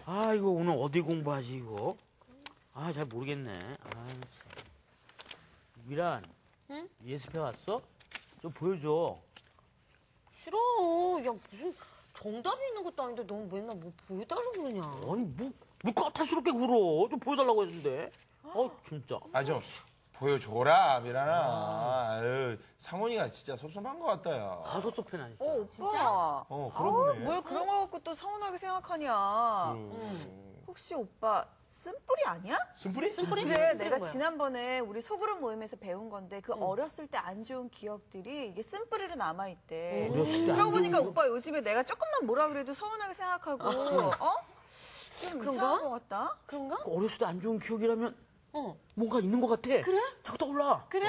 아, 이거 오늘 어디 공부하지, 이거? 아, 잘 모르겠네. 아, 참. 미란. 응? 예습해 왔어? 좀 보여줘. 싫어. 야, 무슨 정답이 있는 것도 아닌데 넌 맨날 뭐 보여달라고 그러냐. 아니, 뭐 까탈스럽게 굴어. 좀 보여달라고 했는데. 진짜. 아, 좀 보여줘라, 미란아. 아유, 상훈이가 진짜 섭섭한 것 같다, 야. 아, 섭섭해나, 진짜. 오빠. 그런 거네. 뭘 그런 거 갖고 또 서운하게 생각하냐. 혹시 오빠 쓴뿌리 아니야? 쓴뿌리? 그래, 내가 지난번에 우리 소그룹 모임에서 배운 건데 그 어렸을 때 안 좋은 기억들이 이게 쓴뿌리로 남아있대. 어렸을 때안 그러고 보니까 좋은 오빠 요즘에 내가 조금만 뭐라 그래도 서운하게 생각하고 좀 그런가? 이상한 것 같다? 그런가? 어렸을 때 안 좋은 기억이라면 어. 뭔가 있는 것 같아. 그래? 자꾸 떠올라. 그래?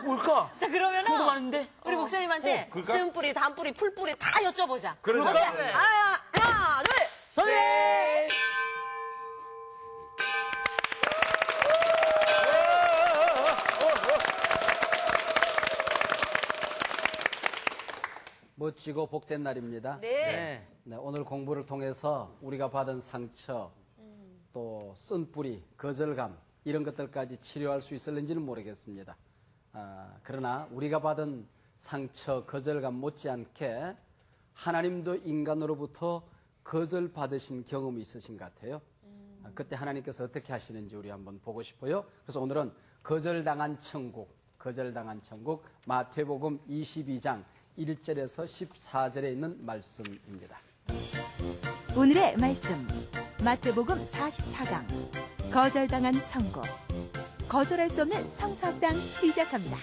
뭘까? 자, 그러면은. 궁금한데? 우리 목사님한테 그럴까? 쓴뿌리, 단뿌리, 풀뿌리 다 여쭤보자. 그러자. 오케이? 하나, 둘, 선생! 멋지고 복된 날입니다. 네. 네, 오늘 공부를 통해서 우리가 받은 상처, 또 쓴뿌리, 거절감 이런 것들까지 치료할 수 있을는지는 모르겠습니다. 그러나 우리가 받은 상처, 거절감 못지않게 하나님도 인간으로부터 거절받으신 경험이 있으신 것 같아요. 그때 하나님께서 어떻게 하시는지 우리 한번 보고 싶어요. 그래서 오늘은 거절당한 천국 마태복음 22장 1절에서 14절에 있는 말씀입니다. 오늘의 말씀 마태복음 44강 거절당한 천국. 거절할 수 없는 성서학당 시작합니다.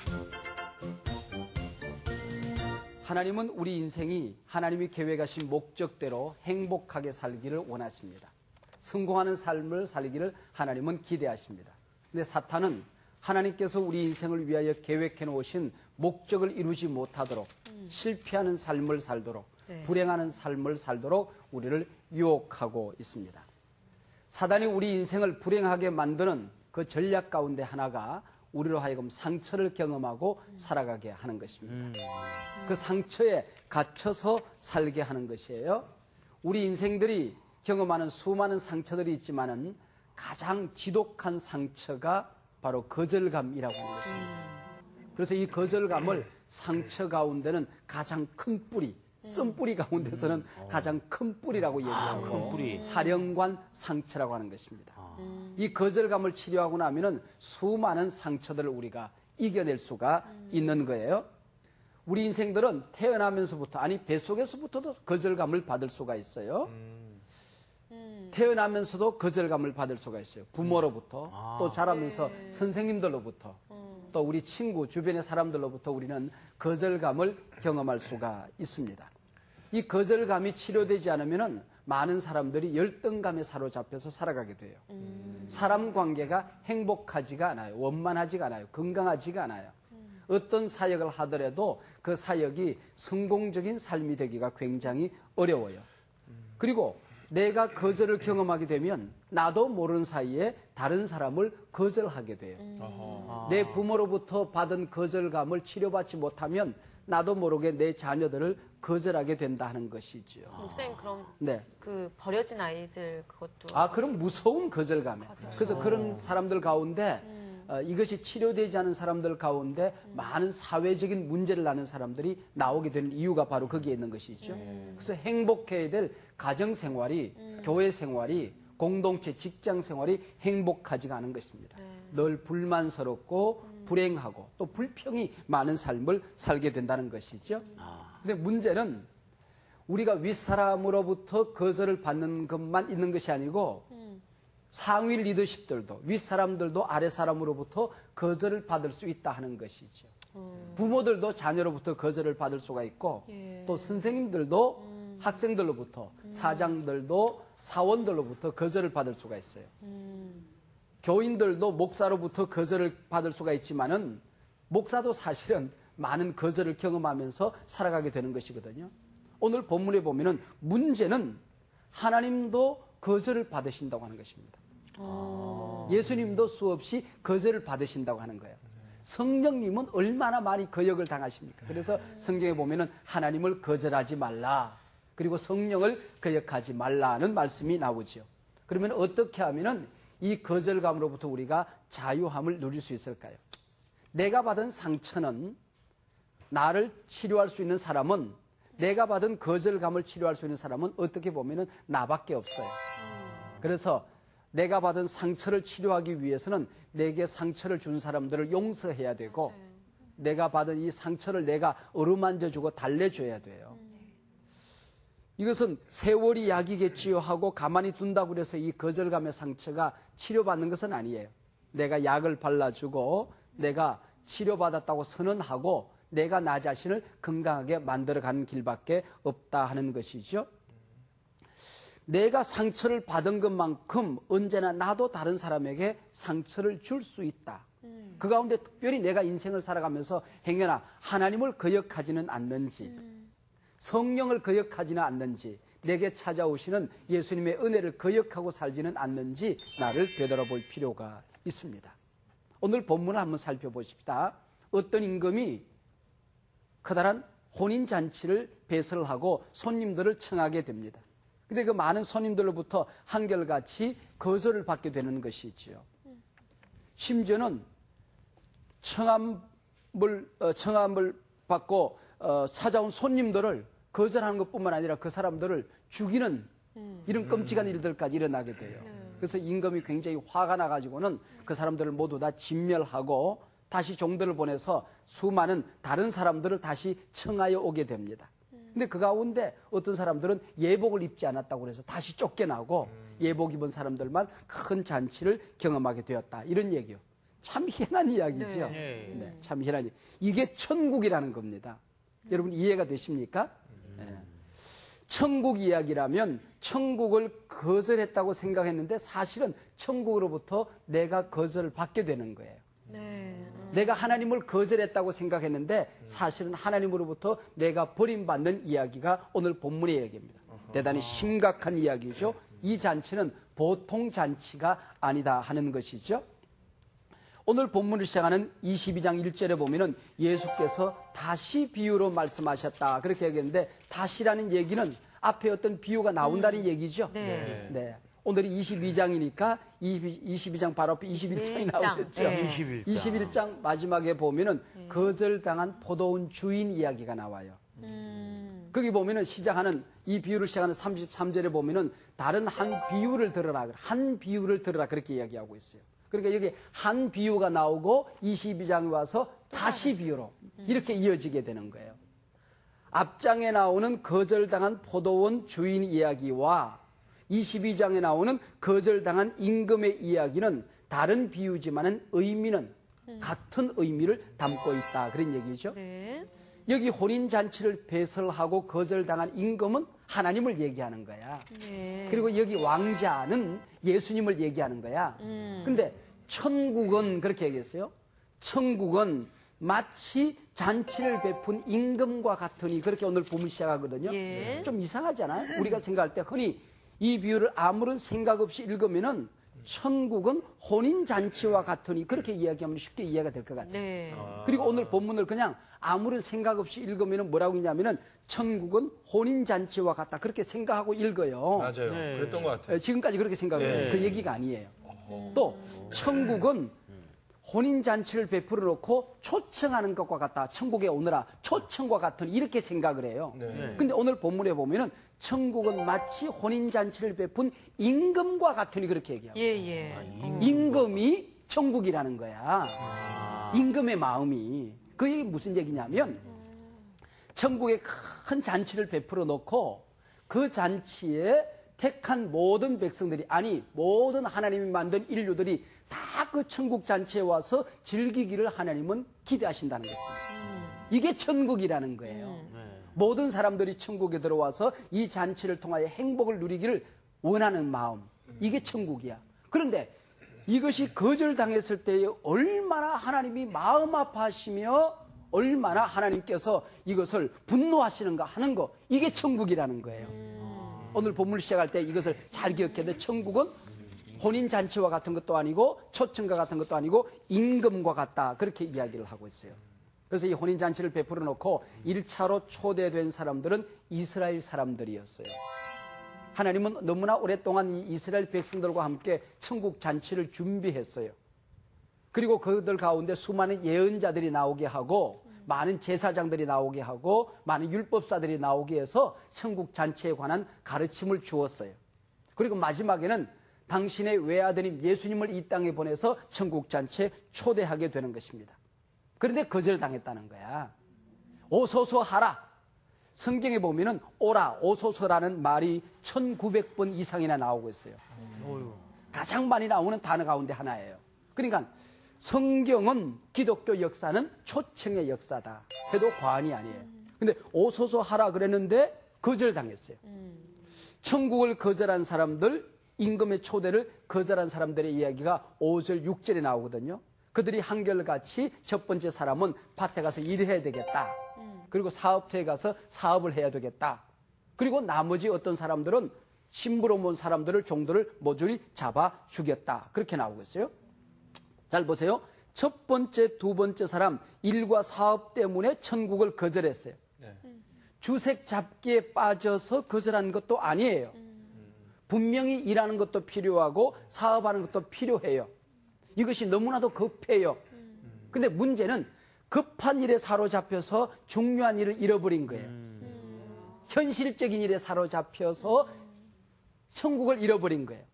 하나님은 우리 인생이 하나님이 계획하신 목적대로 행복하게 살기를 원하십니다. 성공하는 삶을 살기를 하나님은 기대하십니다. 근데 사탄은 하나님께서 우리 인생을 위하여 계획해 놓으신 목적을 이루지 못하도록 실패하는 삶을 살도록 불행하는 삶을 살도록 우리를 유혹하고 있습니다. 사단이 우리 인생을 불행하게 만드는 그 전략 가운데 하나가 우리로 하여금 상처를 경험하고 살아가게 하는 것입니다. 그 상처에 갇혀서 살게 하는 것이에요. 우리 인생들이 경험하는 수많은 상처들이 있지만은 가장 지독한 상처가 바로 거절감이라고 하는 것입니다. 그래서 이 거절감을 상처 가운데는 가장 큰 뿌리, 쓴뿌리 가운데서는 가장 큰 뿌리라고 얘기하고 큰 뿌리. 사령관 상처라고 하는 것입니다. 이 거절감을 치료하고 나면은 수많은 상처들을 우리가 이겨낼 수가 있는 거예요. 우리 인생들은 태어나면서부터 아니 뱃속에서부터도 거절감을 받을 수가 있어요. 태어나면서도 거절감을 받을 수가 있어요. 부모로부터 또 자라면서 선생님들로부터 또 우리 친구 주변의 사람들로부터 우리는 거절감을 경험할 수가 있습니다. 이 거절감이 치료되지 않으면 많은 사람들이 열등감에 사로잡혀서 살아가게 돼요. 사람 관계가 행복하지가 않아요. 원만하지가 않아요. 건강하지가 않아요. 어떤 사역을 하더라도 그 사역이 성공적인 삶이 되기가 굉장히 어려워요. 그리고 내가 거절을 경험하게 되면 나도 모르는 사이에 다른 사람을 거절하게 돼요. 내 부모로부터 받은 거절감을 치료받지 못하면 나도 모르게 내 자녀들을 거절하게 된다 하는 것이죠. 목사님, 그럼 네. 그 버려진 아이들 그것도. 그럼 무서운 거절감이에요. 그래서 그런 사람들 가운데 이것이 치료되지 않은 사람들 가운데 많은 사회적인 문제를 낳는 사람들이 나오게 되는 이유가 바로 거기에 있는 것이죠. 그래서 행복해야 될 가정생활이, 교회생활이, 공동체, 직장생활이 행복하지가 않은 것입니다. 늘 불만스럽고 불행하고 또 불평이 많은 삶을 살게 된다는 것이죠. 근데 문제는 우리가 윗사람으로부터 거절을 받는 것만 있는 것이 아니고 상위 리더십들도 윗사람들도 아랫사람으로부터 거절을 받을 수 있다 하는 것이죠. 부모들도 자녀로부터 거절을 받을 수가 있고 또 선생님들도 학생들로부터 사장들도 사원들로부터 거절을 받을 수가 있어요. 교인들도 목사로부터 거절을 받을 수가 있지만은 목사도 사실은 많은 거절을 경험하면서 살아가게 되는 것이거든요. 오늘 본문에 보면은 문제는 하나님도 거절을 받으신다고 하는 것입니다. 예수님도 수없이 거절을 받으신다고 하는 거예요. 성령님은 얼마나 많이 거역을 당하십니까? 그래서 성경에 보면은 하나님을 거절하지 말라. 그리고 성령을 거역하지 말라는 말씀이 나오죠. 그러면 어떻게 하면은 이 거절감으로부터 우리가 자유함을 누릴 수 있을까요? 내가 받은 상처는 나를 치료할 수 있는 사람은 내가 받은 거절감을 치료할 수 있는 사람은 어떻게 보면은 나밖에 없어요. 그래서 내가 받은 상처를 치료하기 위해서는 내게 상처를 준 사람들을 용서해야 되고 내가 받은 이 상처를 내가 어루만져주고 달래줘야 돼요. 이것은 세월이 약이겠지요 하고 가만히 둔다고 해서 이 거절감의 상처가 치료받는 것은 아니에요. 내가 약을 발라주고 내가 치료받았다고 선언하고 내가 나 자신을 건강하게 만들어가는 길밖에 없다 하는 것이죠. 내가 상처를 받은 것만큼 언제나 나도 다른 사람에게 상처를 줄 수 있다. 그 가운데 특별히 내가 인생을 살아가면서 행여나 하나님을 거역하지는 않는지 성령을 거역하지는 않는지 내게 찾아오시는 예수님의 은혜를 거역하고 살지는 않는지 나를 되돌아볼 필요가 있습니다. 오늘 본문을 한번 살펴보십시다. 어떤 임금이 커다란 혼인잔치를 배설을 하고 손님들을 청하게 됩니다. 근데 그 많은 손님들로부터 한결같이 거절을 받게 되는 것이지요. 심지어는 청함을 받고 찾아온 손님들을 거절하는 것뿐만 아니라 그 사람들을 죽이는 이런 끔찍한 일들까지 일어나게 돼요. 그래서 임금이 굉장히 화가 나가지고는 그 사람들을 모두 다 진멸하고 다시 종들을 보내서 수많은 다른 사람들을 다시 청하여 오게 됩니다. 근데 그 가운데 어떤 사람들은 예복을 입지 않았다고 해서 다시 쫓겨나고 예복 입은 사람들만 큰 잔치를 경험하게 되었다. 이런 얘기요. 참 희한한 이야기죠. 네, 참 희한한 이야기. 이게 천국이라는 겁니다. 여러분 이해가 되십니까? 네. 천국 이야기라면 천국을 거절했다고 생각했는데 사실은 천국으로부터 내가 거절을 받게 되는 거예요. 내가 하나님을 거절했다고 생각했는데 사실은 하나님으로부터 내가 버림받는 이야기가 오늘 본문의 이야기입니다. 대단히 심각한 이야기죠. 이 잔치는 보통 잔치가 아니다 하는 것이죠. 오늘 본문을 시작하는 22장 1절에 보면은 예수께서 다시 비유로 말씀하셨다. 그렇게 얘기했는데 다시라는 얘기는 앞에 어떤 비유가 나온다는 얘기죠. 네. 오늘이 22장이니까 22장 바로 앞에 21장이 나오겠죠. 21장 마지막에 보면은 거절당한 포도원 주인 이야기가 나와요. 거기 보면은 시작하는 이 비유를 시작하는 33절에 보면은 다른 한 비유를 들어라. 한 비유를 들어라. 그렇게 이야기하고 있어요. 그러니까 여기 한 비유가 나오고 22장에 와서 다시 비유로 이렇게 이어지게 되는 거예요. 앞장에 나오는 거절당한 포도원 주인 이야기와 22장에 나오는 거절당한 임금의 이야기는 다른 비유지만은 의미는 같은 의미를 담고 있다. 그런 얘기죠. 여기 혼인잔치를 배설하고 거절당한 임금은 하나님을 얘기하는 거야. 그리고 여기 왕자는 예수님을 얘기하는 거야. 근데 천국은 그렇게 얘기했어요. 천국은 마치 잔치를 베푼 임금과 같으니 그렇게 오늘 본문 시작하거든요. 좀 이상하잖아요. 우리가 생각할 때 흔히 이 비유를 아무런 생각 없이 읽으면은 천국은 혼인잔치와 같으니 그렇게 이야기하면 쉽게 이해가 될 것 같아요. 그리고 오늘 본문을 그냥 아무런 생각 없이 읽으면 뭐라고 했냐면은 천국은 혼인잔치와 같다. 그렇게 생각하고 읽어요. 맞아요. 그랬던 것 같아요. 지금까지 그렇게 생각해요. 그 얘기가 아니에요. 또 천국은 혼인잔치를 베풀어 놓고 초청하는 것과 같다. 천국에 오너라. 초청과 같은 이렇게 생각을 해요. 근데 오늘 본문에 보면은 천국은 마치 혼인잔치를 베푼 임금과 같으니 그렇게 얘기하고 임금이 천국이라는 거야. 임금의 마음이. 그 얘기 무슨 얘기냐면 천국에 큰 잔치를 베풀어 놓고 그 잔치에 택한 모든 백성들이 아니 모든 하나님이 만든 인류들이 다 그 천국 잔치에 와서 즐기기를 하나님은 기대하신다는 것입니다. 이게 천국이라는 거예요. 모든 사람들이 천국에 들어와서 이 잔치를 통하여 행복을 누리기를 원하는 마음. 이게 천국이야. 그런데 이것이 거절당했을 때에 얼마나 하나님이 마음 아파하시며 얼마나 하나님께서 이것을 분노하시는가 하는 거. 이게 천국이라는 거예요. 오늘 본문을 시작할 때 이것을 잘 기억해야 돼. 천국은 혼인잔치와 같은 것도 아니고 초청과 같은 것도 아니고 임금과 같다. 그렇게 이야기를 하고 있어요. 그래서 이 혼인잔치를 베풀어 놓고 1차로 초대된 사람들은 이스라엘 사람들이었어요. 하나님은 너무나 오랫동안 이 이스라엘 백성들과 함께 천국 잔치를 준비했어요. 그리고 그들 가운데 수많은 예언자들이 나오게 하고 많은 제사장들이 나오게 하고 많은 율법사들이 나오게 해서 천국 잔치에 관한 가르침을 주었어요. 그리고 마지막에는 당신의 외아드님 예수님을 이 땅에 보내서 천국 잔치에 초대하게 되는 것입니다. 그런데 거절당했다는 거야. 오소서 하라. 성경에 보면은 오라, 오소서라는 말이 1900번 이상이나 나오고 있어요. 가장 많이 나오는 단어 가운데 하나예요. 그러니까 성경은 기독교 역사는 초청의 역사다 해도 과언이 아니에요. 근데 오소서 하라 그랬는데 거절당했어요. 천국을 거절한 사람들, 임금의 초대를 거절한 사람들의 이야기가 5절, 6절에 나오거든요. 그들이 한결같이 첫 번째 사람은 밭에 가서 일해야 되겠다. 그리고 사업터에 가서 사업을 해야 되겠다. 그리고 나머지 어떤 사람들은 심부름 온 사람들을 종들을 모조리 잡아 죽였다. 그렇게 나오고 있어요. 잘 보세요. 첫 번째, 두 번째 사람 일과 사업 때문에 천국을 거절했어요. 주색 잡기에 빠져서 거절한 것도 아니에요. 분명히 일하는 것도 필요하고 사업하는 것도 필요해요. 이것이 너무나도 급해요. 근데 문제는 급한 일에 사로잡혀서 중요한 일을 잃어버린 거예요. 현실적인 일에 사로잡혀서 천국을 잃어버린 거예요.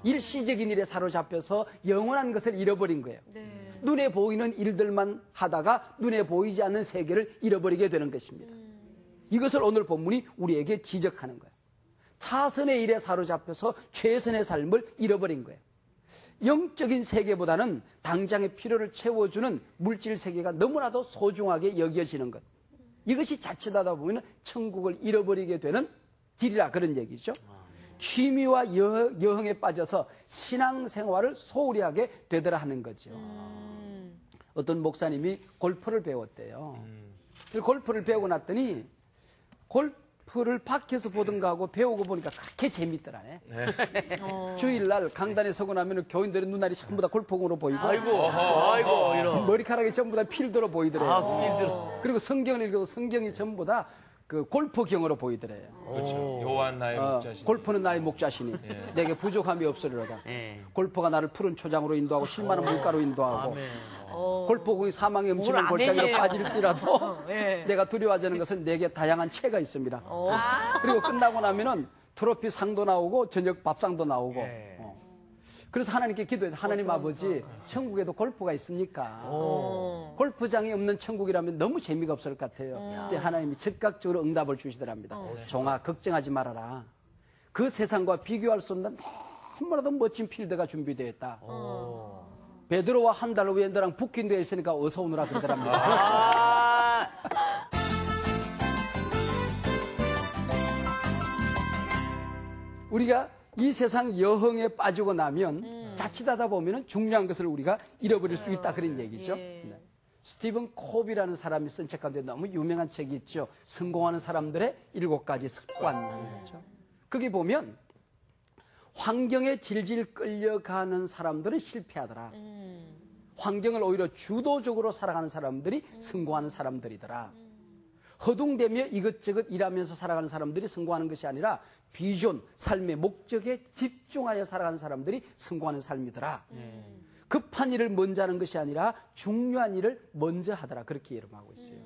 일시적인 일에 사로잡혀서 영원한 것을 잃어버린 거예요. 눈에 보이는 일들만 하다가 눈에 보이지 않는 세계를 잃어버리게 되는 것입니다. 이것을 오늘 본문이 우리에게 지적하는 거예요. 차선의 일에 사로잡혀서 최선의 삶을 잃어버린 거예요. 영적인 세계보다는 당장의 필요를 채워주는 물질 세계가 너무나도 소중하게 여겨지는 것. 이것이 자칫하다 보면 천국을 잃어버리게 되는 길이라 그런 얘기죠. 취미와 여흥에 빠져서 신앙생활을 소홀히 하게 되더라 하는 거죠. 어떤 목사님이 골프를 배웠대요. 골프를 배우고 났더니 골프를 밖에서 보던가 하고 배우고 보니까 그렇게 재밌더라네. 주일날 강단에 서고 나면 교인들의 눈알이 전부 다 골프공으로 보이고 아이고, 이런. 머리카락이 전부 다 필드로 보이더래요. 필드로. 그리고 성경을 읽어도 성경이 전부 다 그 골프경으로 보이더래요. 그렇죠. 여호와 나의 목자신. 골프는 나의 목자시니 내게 부족함이 없으리로다. 골프가 나를 푸른 초장으로 인도하고 실만한 물가로 인도하고 골프공이 사망의 음침한 골짜기로 빠질지라도 내가 두려워하지 않는 것은 내게 다양한 채가 있습니다. 그리고 끝나고 나면은 트로피 상도 나오고 저녁 밥상도 나오고. 그래서 하나님께 기도해요. 하나님 아버지, 천국에도 골프가 있습니까? 골프장이 없는 천국이라면 너무 재미가 없을 것 같아요. 근데 하나님이 즉각적으로 응답을 주시더랍니다. 종아, 걱정하지 말아라. 그 세상과 비교할 수 없는 너무나도 멋진 필드가 준비되어 있다. 베드로와 한 달 후에 너랑 부킹되어 있으니까 어서 오너라 그러더랍니다. 우리가 이 세상 여흥에 빠지고 나면 자칫하다 보면 중요한 것을 우리가 잃어버릴 수 있다 그런 얘기죠. 네. 스티븐 콥이라는 사람이 쓴 책 가운데 너무 유명한 책이 있죠. 성공하는 사람들의 7가지 습관이라는 거죠. 거기 보면 환경에 질질 끌려가는 사람들은 실패하더라. 환경을 오히려 주도적으로 살아가는 사람들이 성공하는 사람들이더라. 허둥대며 이것저것 일하면서 살아가는 사람들이 성공하는 것이 아니라 비전, 삶의 목적에 집중하여 살아가는 사람들이 성공하는 삶이더라. 급한 일을 먼저 하는 것이 아니라 중요한 일을 먼저 하더라. 그렇게 이름하고 있어요.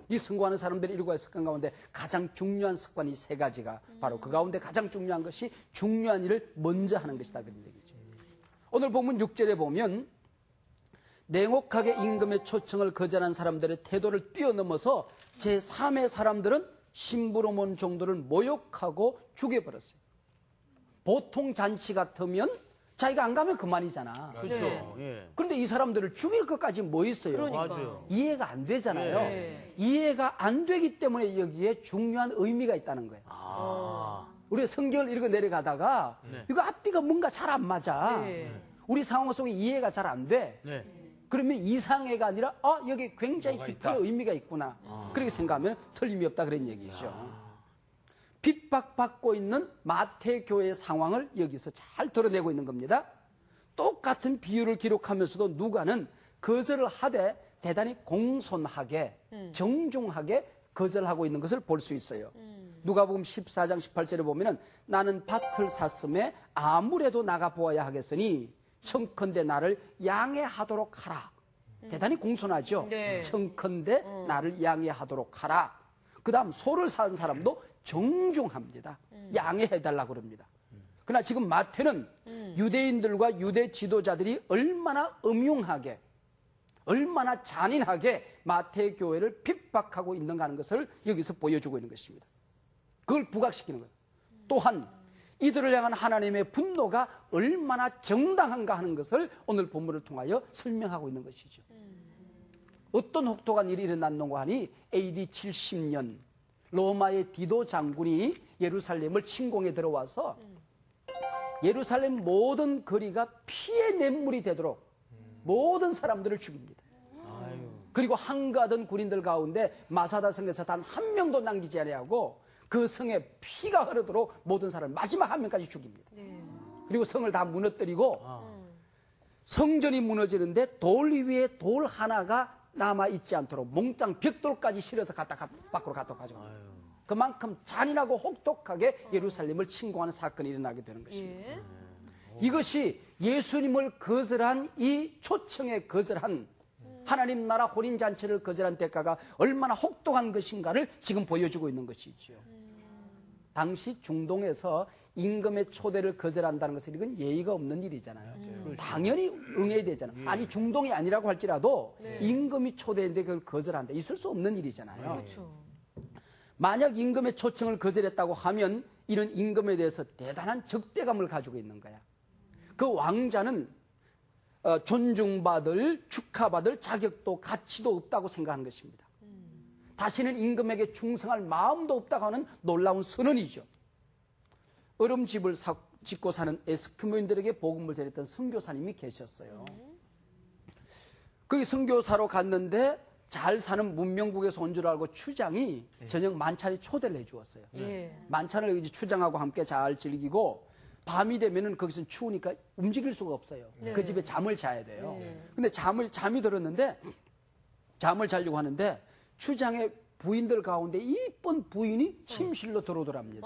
이 성공하는 사람들의 7가지 습관 가운데 가장 중요한 습관이 3가지가 바로 그 가운데 가장 중요한 것이 중요한 일을 먼저 하는 것이다. 그런 얘기죠. 오늘 본문 6절에 보면 냉혹하게 임금의 초청을 거절한 사람들의 태도를 뛰어넘어서 제3의 사람들은 심부름 온 종들을 모욕하고 죽여버렸어요. 보통 잔치 같으면 자기가 안 가면 그만이잖아. 그렇죠. 그런데 이 사람들을 죽일 것까지 뭐 있어요? 맞아요. 이해가 안 되잖아요. 이해가 안 되기 때문에 여기에 중요한 의미가 있다는 거예요. 우리가 성경을 읽어 내려가다가 이거 앞뒤가 뭔가 잘 안 맞아. 우리 상황 속에 이해가 잘 안 돼. 그러면 이상해가 아니라 여기 굉장히 깊은 의미가 있구나. 그렇게 생각하면 틀림이 없다 그런 얘기죠. 핍박받고 있는 마태교회의 상황을 여기서 잘 드러내고 있는 겁니다. 똑같은 비유를 기록하면서도 누가는 거절을 하되 대단히 공손하게 정중하게 거절하고 있는 것을 볼 수 있어요. 누가복음 14장 18절에 보면은 나는 밭을 샀음에 아무래도 나가 보아야 하겠으니 청컨대 나를 양해하도록 하라. 대단히 공손하죠. 네. 청컨대 나를 양해하도록 하라. 그 다음 소를 산 사람도 정중합니다. 양해해달라고 그럽니다. 그러나 지금 마태는 유대인들과 유대 지도자들이 얼마나 음흉하게 얼마나 잔인하게 마태의 교회를 핍박하고 있는가 하는 것을 여기서 보여주고 있는 것입니다. 그걸 부각시키는 거예요. 또한 이들을 향한 하나님의 분노가 얼마나 정당한가 하는 것을 오늘 본문을 통하여 설명하고 있는 것이죠. 어떤 혹독한 일이 일어났는가 하니 AD 70년 로마의 디도 장군이 예루살렘을 침공해 들어와서 예루살렘 모든 거리가 피의 냇물이 되도록 모든 사람들을 죽입니다. 그리고 한가하던 군인들 가운데 마사다 성에서 단 한 명도 남기지 아니하고 그 성에 피가 흐르도록 모든 사람을 마지막 한 명까지 죽입니다. 그리고 성을 다 무너뜨리고 성전이 무너지는데 돌 위에 돌 하나가 남아있지 않도록 몽땅 벽돌까지 실어서 밖으로 갖다 가져갑니다. 그만큼 잔인하고 혹독하게 예루살렘을 침공하는 사건이 일어나게 되는 것입니다. 이것이 예수님을 거절한 이 초청에 거절한 하나님 나라 혼인잔치를 거절한 대가가 얼마나 혹독한 것인가를 지금 보여주고 있는 것이죠. 당시 중동에서 임금의 초대를 거절한다는 것은 이건 예의가 없는 일이잖아요. 당연히 응해야 되잖아요. 아니 중동이 아니라고 할지라도 임금이 초대인데 그걸 거절한다. 있을 수 없는 일이잖아요. 그렇죠. 만약 임금의 초청을 거절했다고 하면 이런 임금에 대해서 대단한 적대감을 가지고 있는 거야. 그 왕자는 존중받을 축하받을 자격도 가치도 없다고 생각한 것입니다. 다시는 임금에게 충성할 마음도 없다고 하는 놀라운 선언이죠. 얼음집을 짓고 사는 에스키모인들에게 복음을 전했던 선교사님이 계셨어요. 거기 선교사로 갔는데 잘 사는 문명국에서 온 줄 알고 추장이 저녁 만찬에 초대를 해주었어요. 만찬을 이제 추장하고 함께 잘 즐기고 밤이 되면은 거기서 추우니까 움직일 수가 없어요. 그 집에 잠을 자야 돼요. 근데 잠이 들었는데 잠을 자려고 하는데 추장의 부인들 가운데 이쁜 부인이 침실로 들어오더랍니다.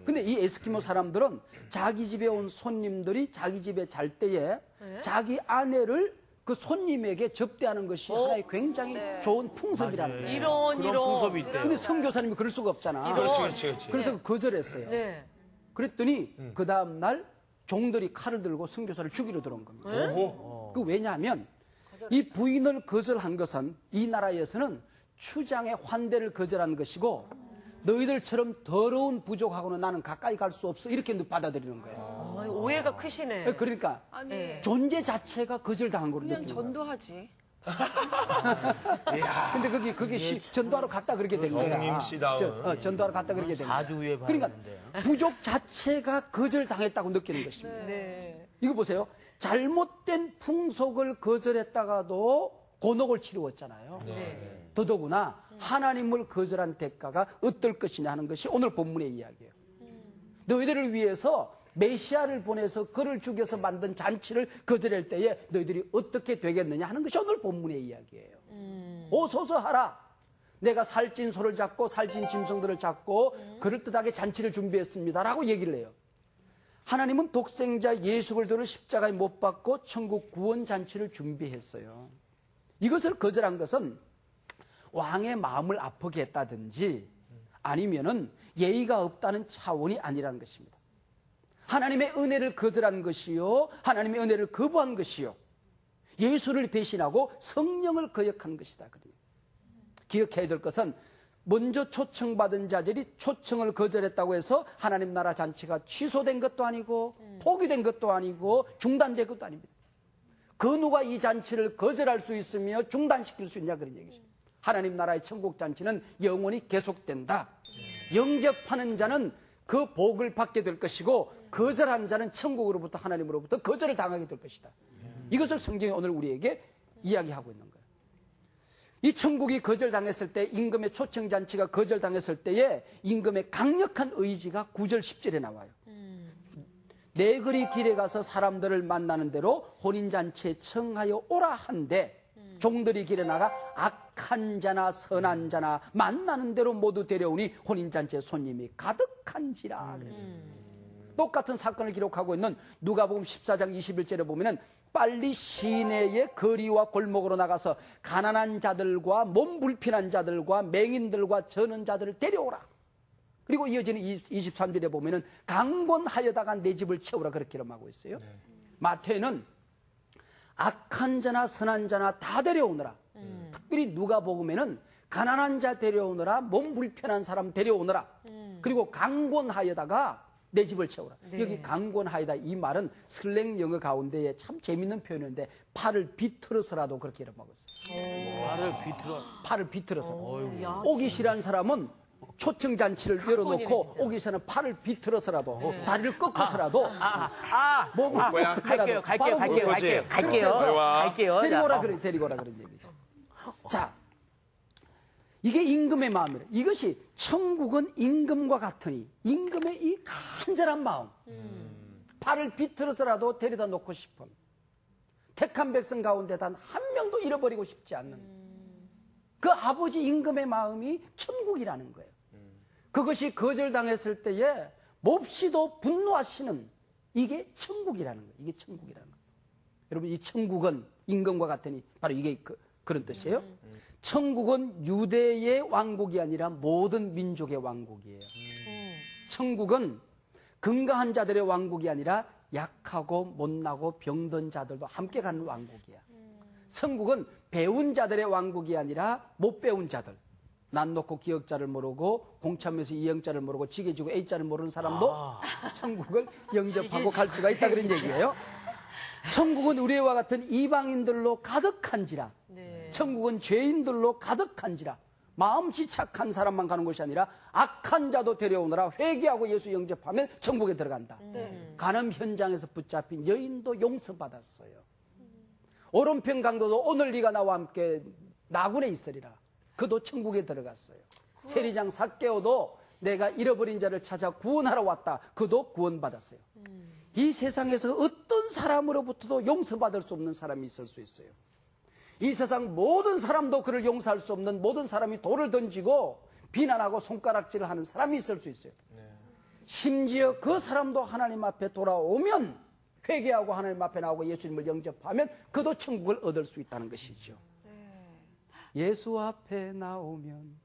근데 이 에스키모 사람들은 자기 집에 온 손님들이 자기 집에 잘 때에 자기 아내를 그 손님에게 접대하는 것이 하나의 굉장히 좋은 풍습이라는 거예요. 그런 풍습이 있대요. 근데 선교사님이 그럴 수가 없잖아. 그렇지. 그래서 거절했어요. 네. 그랬더니 그 다음날 종들이 칼을 들고 선교사를 죽이러 들어온 겁니다. 그 왜냐하면 이 부인을 거절한 것은 이 나라에서는 추장의 환대를 거절한 것이고 너희들처럼 더러운 부족하고는 나는 가까이 갈 수 없어 이렇게 받아들이는 거예요. 오해가 크시네. 그러니까 아니 존재 자체가 거절당한 거로 그냥 느끼는 거예요. 전도하지. 근데 그게 전도하러 갔다 그렇게 된 거야. 형님씨다운. 전도하러 갔다 그렇게 된 거야. 4주 후에 그러니까 봤는데. 부족 자체가 거절당했다고 느끼는 것입니다. 이거 보세요. 잘못된 풍속을 거절했다가도 곤혹을 치루었잖아요. 더더구나 하나님을 거절한 대가가 어떨 것이냐 하는 것이 오늘 본문의 이야기예요. 너희들을 위해서 메시아를 보내서 그를 죽여서 만든 잔치를 거절할 때에 너희들이 어떻게 되겠느냐 하는 것이 오늘 본문의 이야기예요. 오소서 하라. 내가 살찐 소를 잡고 살찐 짐승들을 잡고 그럴듯하게 잔치를 준비했습니다라고 얘기를 해요. 하나님은 독생자 예수 그리스도를 십자가에 못 박고 천국 구원 잔치를 준비했어요. 이것을 거절한 것은 왕의 마음을 아프게 했다든지 아니면은 예의가 없다는 차원이 아니라는 것입니다. 하나님의 은혜를 거절한 것이요, 하나님의 은혜를 거부한 것이요, 예수를 배신하고 성령을 거역한 것이다. 기억해야 될 것은 먼저 초청받은 자들이 초청을 거절했다고 해서 하나님 나라 잔치가 취소된 것도 아니고 포기된 것도 아니고 중단된 것도 아닙니다. 그 누가 이 잔치를 거절할 수 있으며 중단시킬 수 있냐 그런 얘기죠. 하나님 나라의 천국 잔치는 영원히 계속된다. 영접하는 자는 그 복을 받게 될 것이고 거절하는 자는 천국으로부터 하나님으로부터 거절을 당하게 될 것이다. 이것을 성경이 오늘 우리에게 이야기하고 있는 거예요. 이 천국이 거절당했을 때 임금의 초청잔치가 거절당했을 때에 임금의 강력한 의지가 9절 10절에 나와요. 내거리 길에 가서 사람들을 만나는 대로 혼인잔치에 청하여 오라 한데 종들이 길에 나가 악한 자나 선한 자나 만나는 대로 모두 데려오니 혼인잔치에 손님이 가득한지라 그랬습니다. 똑같은 사건을 기록하고 있는 누가복음 14장 21절에 보면은 빨리 시내의 거리와 골목으로 나가서 가난한 자들과 몸 불편한 자들과 맹인들과 저는 자들을 데려오라. 그리고 이어지는 23절에 보면은 강권하여다가 내 집을 채우라 그렇게 이름하고 있어요. 마태는 악한 자나 선한 자나 다 데려오느라. 특별히 누가복음에는 가난한 자 데려오느라, 몸 불편한 사람 데려오느라. 그리고 강권하여다가 내 집을 채우라. 네. 여기 강권하여다 이 말은 슬랭 영어 가운데에 참 재밌는 표현인데 팔을 비틀어서라도 그렇게 이름하고 있어요. 팔을 비틀어서. 야, 오기 싫어하는 사람은 초청잔치를 열어놓고 오기 전에 팔을 비틀어서라도 다리를 꺾어서라도 몸을 뭐야? 꺾어서라도 갈게요. 데리고 오라 그런 얘기죠. 자, 이게 임금의 마음이래. 이것이 천국은 임금과 같으니 임금의 이 간절한 마음, 팔을 비틀어서라도 데려다 놓고 싶은 택한 백성 가운데 단 한 명도 잃어버리고 싶지 않는 그 아버지 임금의 마음이 천국이라는 거예요. 그것이 거절당했을 때에 몹시도 분노하시는 이게 천국이라는 거예요. 이게 천국이라는 거예요. 여러분, 이 천국은 임금과 같으니 바로 이게 그런 뜻이에요. 천국은 유대의 왕국이 아니라 모든 민족의 왕국이에요. 천국은 건강한 자들의 왕국이 아니라 약하고 못나고 병든 자들도 함께 가는 왕국이야. 천국은 배운 자들의 왕국이 아니라 못 배운 자들, 난 놓고 기억자를 모르고 공참에서 이영자를 모르고 지게지고 A자를 모르는 사람도 천국을 영접하고 갈 수가 있다 그런 얘기예요. 천국은 우리와 같은 이방인들로 가득한지라. 네. 천국은 죄인들로 가득한지라. 마음씨 착한 사람만 가는 것이 아니라 악한 자도 데려오느라 회개하고 예수 영접하면 천국에 들어간다. 간음 현장에서 붙잡힌 여인도 용서받았어요. 오른편 강도도 오늘 네가 나와 함께 나군에 있으리라. 그도 천국에 들어갔어요. 세리장 삭개오도 내가 잃어버린 자를 찾아 구원하러 왔다. 그도 구원받았어요. 이 세상에서 어떤 사람으로부터도 용서받을 수 없는 사람이 있을 수 있어요. 이 세상 모든 사람도 그를 용서할 수 없는 모든 사람이 돌을 던지고 비난하고 손가락질을 하는 사람이 있을 수 있어요. 심지어 그 사람도 하나님 앞에 돌아오면 회개하고 하나님 앞에 나오고 예수님을 영접하면 그도 천국을 얻을 수 있다는 것이죠. 예수 앞에 나오면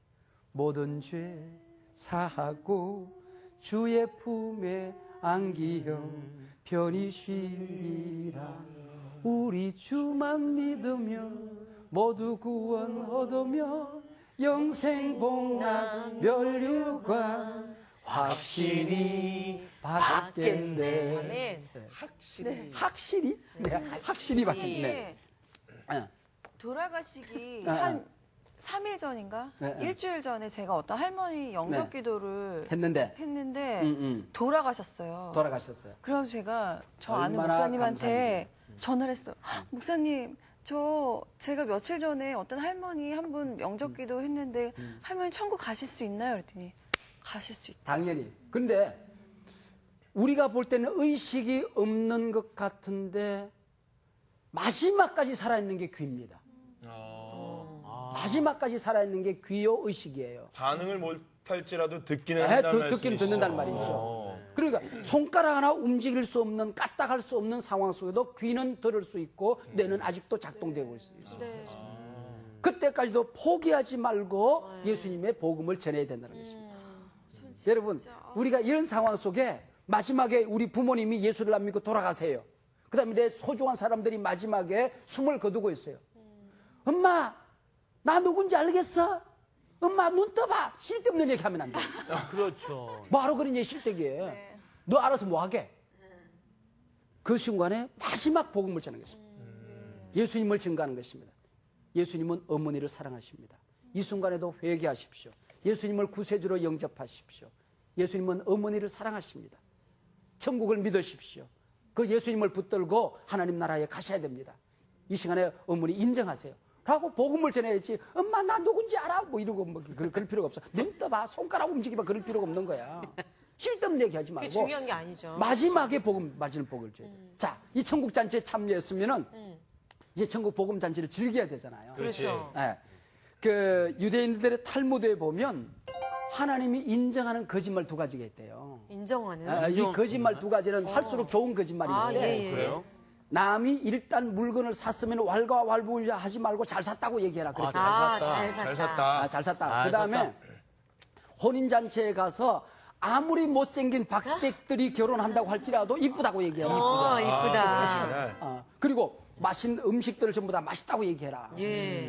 모든 죄 사하고 주의 품에 안기어 편히 쉬리라. 우리 주만 믿으면 모두 구원 얻으며 영생 복락 멸류관 확실히 받겠네. 아멘. 확실히? 네, 확실히 받겠네. 돌아가시기 네. 한 3일 전인가? 네. 일주일 전에 제가 어떤 할머니 영접 기도를 했는데 돌아가셨어요. 돌아가셨어요. 그래서 제가 저 아는 얼마나 목사님한테 전화를 했어요. 목사님, 제가 며칠 전에 어떤 할머니 한 분 영접 기도 했는데 할머니 천국 가실 수 있나요? 그랬더니 가실 수 있다. 당연히. 근데 우리가 볼 때는 의식이 없는 것 같은데 마지막까지 살아있는 게 귀입니다. 마지막까지 살아있는 게 귀요 의식이에요. 반응을 못할지라도 듣기는 네, 한다는 듣기는 말씀이시죠. 듣는다는 말이죠. 그러니까 손가락 하나 움직일 수 없는 까딱할 수 없는 상황 속에도 귀는 들을 수 있고 뇌는 아직도 작동되고 있어요. 그때까지도 포기하지 말고 예수님의 복음을 전해야 된다는 것입니다. 여러분, 우리가 이런 상황 속에 마지막에 우리 부모님이 예수를 안 믿고 돌아가세요. 그 다음에 내 소중한 사람들이 마지막에 숨을 거두고 있어요. 엄마, 나 누군지 알겠어? 엄마, 눈 떠봐. 쓸데없는 얘기 하면 안 돼. 그렇죠. 뭐하러 그런 얘기 쓸데기에. 너 알아서 뭐 하게? 그 순간에 마지막 복음을 전하는 것입니다. 예수님을 증거하는 것입니다. 예수님은 어머니를 사랑하십니다. 이 순간에도 회개하십시오. 예수님을 구세주로 영접하십시오. 예수님은 어머니를 사랑하십니다. 천국을 믿으십시오. 그 예수님을 붙들고 하나님 나라에 가셔야 됩니다. 이 시간에 어머니 인정하세요. 라고 복음을 전해야지. 엄마, 나 누군지 알아? 뭐 이러고 그럴 필요가 없어. 눈 떠봐. 손가락 움직이봐. 그럴 필요가 없는 거야. 쓸데없는 얘기하지 그게 말고 중요한 게 아니죠. 마지막에 복음 맞이는 복을 줘야 돼. 자, 이 천국 잔치에 참여했으면은 이제 천국 복음 잔치를 즐겨야 되잖아요. 그렇죠. 예. 그 유대인들의 탈무드에 보면 하나님이 인정하는 거짓말 두 가지가 있대요. 인정하는. 이 거짓말 두 가지는 할수록 좋은 거짓말인데 아, 예, 예. 그래요? 남이 일단 물건을 샀으면 왈가왈부하지 말고 잘 샀다고 얘기해라. 그랬죠. 잘 샀다. 잘 샀다. 아, 그다음에 샀다. 혼인잔치에 가서 아무리 못생긴 박색들이 결혼한다고 할지라도 이쁘다고 얘기해라. 이쁘다. 그리고 맛있는 음식들을 전부 다 맛있다고 얘기해라. 예.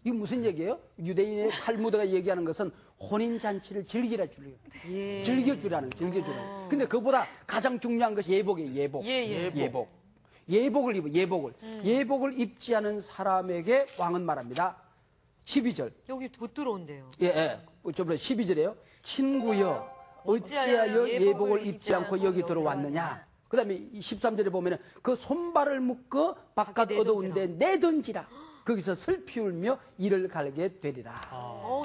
이게 무슨 얘기예요? 유대인의 탈무드가 얘기하는 것은 혼인잔치를 즐겨주라는 즐겨주라는. 근데 그보다 가장 중요한 것이 예복이에요. 예복. 예복을 입어. 예복을 입지 않은 사람에게 왕은 말합니다. 12절. 여기 못 들어온대요. 저번에 12절에요. 친구여 어찌하여 예복을 입지 않고 여기 들어왔느냐. 그 다음에 13절에 보면 그 손발을 묶어 바깥 어두운 데 내던지라. 거기서 슬피 울며 이를 갈게 되리라.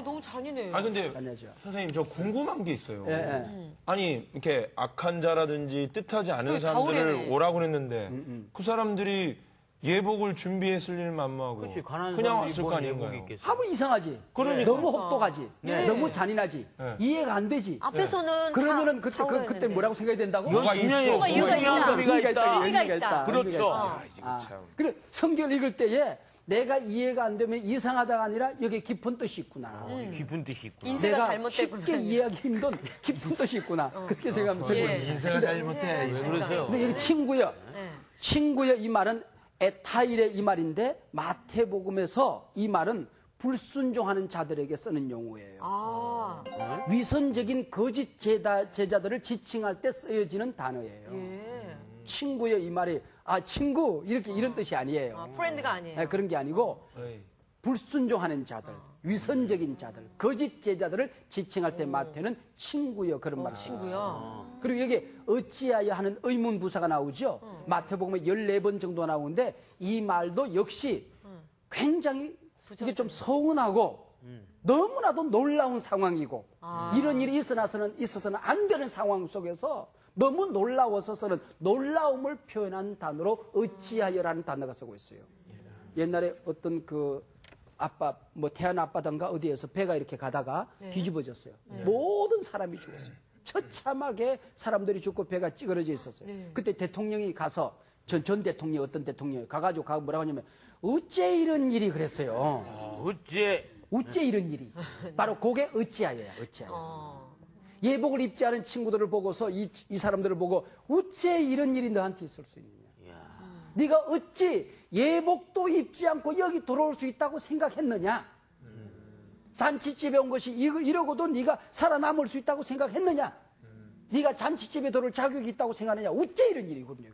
너무 잔인해요. 아 근데 잘하죠. 선생님 저 궁금한 게 있어요. 예. 아니 이렇게 악한 자라든지 뜻하지 않은 그 사람들을 가오래네. 오라고 했는데 그 사람들이 예복을 준비했을 일 만무하고 그렇지, 가난한 그냥 사람들이 왔을 거 뭔 아닌가요? 예복이 있겠어. 하면 이상하지. 그러니까. 너무 혹독하지. 너무 잔인하지. 이해가 안 되지. 앞에서는 그러면은 다 그때 뭐라고 생각해야 된다고? 뭐가 있어. 뭐가 이유가 있다. 의미가 있다. 그렇죠. 그래 성경을 읽을 때에 내가 이해가 안 되면 이상하다가 아니라 여기 깊은 뜻이 있구나. 깊은 뜻이 있구나. 인생가 내가 잘못됐구나. 쉽게 이해하기 힘든 깊은 뜻이 있구나. 그렇게 생각하면 되거든요. 인생을 잘못해. 왜 그러세요? 근데 여기 친구여. 친구여 이 말은 에타일의 이 말인데 마태복음에서 이 말은 불순종하는 자들에게 쓰는 용어예요. 위선적인 거짓 제자들을 지칭할 때 쓰여지는 단어예요. 친구여 이 말이 친구 이런 뜻이 아니에요. 프렌드가 아니에요. 네, 그런 게 아니고 불순종하는 자들, 위선적인 자들, 거짓 제자들을 지칭할 때 마태는 친구여 그런 말을 써요. 친구요. 그리고 여기 어찌하여 하는 의문 부사가 나오죠. 마태복음에 14번 정도 나오는데 이 말도 역시 굉장히 이게 좀 서운하고 너무나도 놀라운 상황이고 이런 일이 있어서는 안 되는 상황 속에서 너무 놀라워서서는 놀라움을 표현한 단어로 어찌하여라는 단어가 쓰고 있어요. 옛날에 어떤 그 아빠, 태안 아빠던가 어디에서 배가 이렇게 가다가 뒤집어졌어요. 모든 사람이 죽었어요. 처참하게 사람들이 죽고 배가 찌그러져 있었어요. 그때 대통령이 가서 전 대통령 어떤 대통령이 가가지고 뭐라고 하냐면 어째 이런 일이 그랬어요. 어째 이런 일이. 바로 그게 어찌하여야. 어찌하여. 예복을 입지 않은 친구들을 보고서 이 사람들을 보고 어째 이런 일이 너한테 있을 수 있느냐. 네가 어찌 예복도 입지 않고 여기 들어올 수 있다고 생각했느냐. 잔치집에 온 것이 이러고도 네가 살아남을 수 있다고 생각했느냐. 네가 잔치집에 들어올 자격이 있다고 생각하느냐. 어째 이런 일이거든요.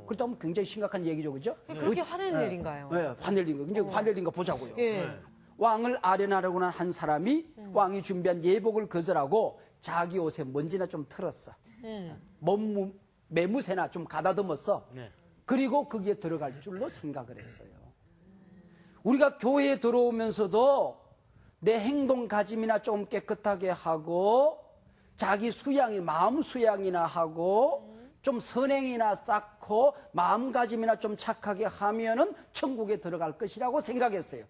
그렇다면 굉장히 심각한 얘기죠. 그죠? 그렇게 화내는 일인가요? 네, 화낼 거. 굉장히 화낼 거 보자고요. 예. 왕을 아련하려고 한 사람이 왕이 준비한 예복을 거절하고 자기 옷에 먼지나 좀 털었어. 매무새나 좀 가다듬었어. 그리고 거기에 들어갈 줄로 생각을 했어요. 우리가 교회에 들어오면서도 내 행동 가짐이나 좀 깨끗하게 하고 자기 마음 수양이나 하고 좀 선행이나 쌓고 마음가짐이나 좀 착하게 하면은 천국에 들어갈 것이라고 생각했어요.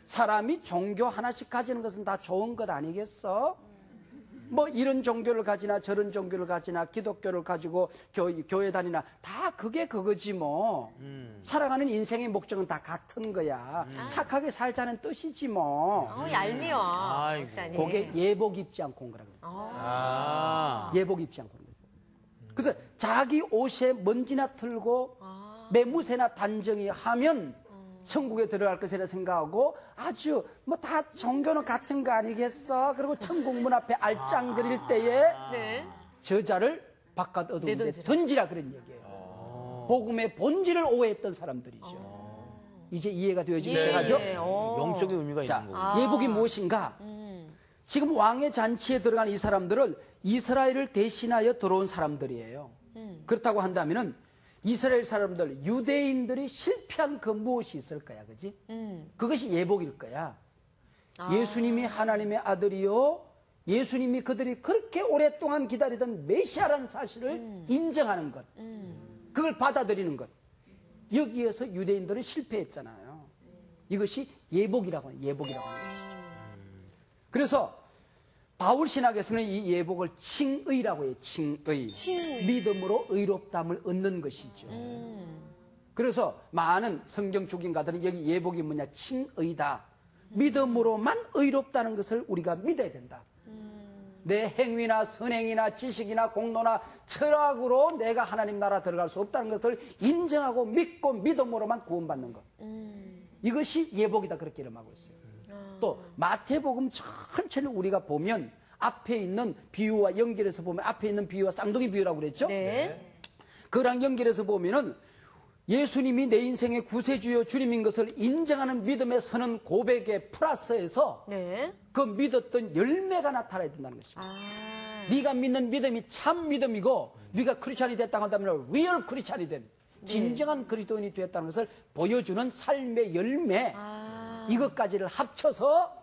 사람이 종교 하나씩 가지는 것은 다 좋은 것 아니겠어? 이런 종교를 가지나 저런 종교를 가지나 기독교를 가지고 교회 다니나 다 그게 그거지 뭐. 살아가는 인생의 목적은 다 같은 거야. 착하게 살자는 뜻이지 뭐. 얄미워. 목사님. 그게 예복 입지 않고 온 거라고요. 예복 입지 않고 온 거예요. 그래서 자기 옷에 먼지나 털고 매무새나 단정히 하면 천국에 들어갈 것이라 생각하고 아주 다 종교는 같은 거 아니겠어? 그리고 천국 문 앞에 알짱거릴 때에 저자를 바깥 어두운 데 던지라 그런 얘기예요. 복음의 본질을 오해했던 사람들이죠. 이제 이해가 되어지기 시작하죠? 영적인 의미가 있는 거고. 예복이 무엇인가? 지금 왕의 잔치에 들어간 이 사람들을 이스라엘을 대신하여 들어온 사람들이에요. 그렇다고 한다면은 이스라엘 사람들, 유대인들이 실패한 그 무엇이 있을 거야, 그지? 그것이 예복일 거야. 예수님이 하나님의 아들이요, 예수님이 그들이 그렇게 오랫동안 기다리던 메시아라는 사실을 인정하는 것, 그걸 받아들이는 것. 여기에서 유대인들은 실패했잖아요. 이것이 예복이라고 하는 예복이라고 하는 것이죠. 그래서 바울 신학에서는 이 예복을 칭의라고 해요. 칭의. 믿음으로 의롭다함을 얻는 것이죠. 그래서 많은 성경 주긴가들은 여기 예복이 뭐냐? 칭의다. 믿음으로만 의롭다는 것을 우리가 믿어야 된다. 내 행위나 선행이나 지식이나 공로나 철학으로 내가 하나님 나라 들어갈 수 없다는 것을 인정하고 믿고 믿음으로만 구원받는 것. 이것이 예복이다 그렇게 이름하고 있어요. 또 마태복음 천천히 우리가 보면 앞에 있는 비유와 연결해서 보면 앞에 있는 비유와 쌍둥이 비유라고 그랬죠? 네. 그랑 연결해서 보면은 예수님이 내 인생의 구세주여 주님인 것을 인정하는 믿음에 서는 고백에 플러스해서 네. 그 믿었던 열매가 나타나야 된다는 것입니다. 네가 믿는 믿음이 참 믿음이고 네가 크리스찬이 됐다고 한다면 리얼 크리스찬이 된 진정한 그리스도인이 되었다는 것을 보여주는 삶의 열매 이것까지를 합쳐서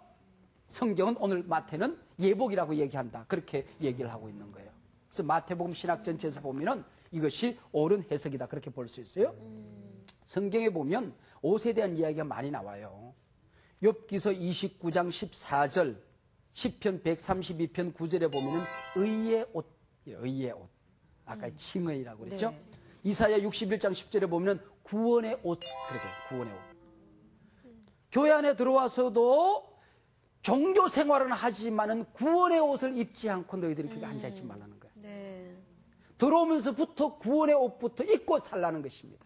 성경은 오늘 마태는 예복이라고 얘기한다. 그렇게 얘기를 하고 있는 거예요. 그래서 마태복음 신학 전체에서 보면은 이것이 옳은 해석이다. 그렇게 볼 수 있어요. 성경에 보면 옷에 대한 이야기가 많이 나와요. 욥기서 29장 14절, 시편 132편 9절에 보면은 의의 옷, 의의 옷. 아까 칭의라고 그랬죠. 네. 이사야 61장 10절에 보면은 구원의 옷, 그렇게 구원의 옷. 교회 안에 들어와서도 종교 생활은 하지만은 구원의 옷을 입지 않고 너희들이 거기 앉아있지 말라는 거야. 네. 들어오면서부터 구원의 옷부터 입고 살라는 것입니다.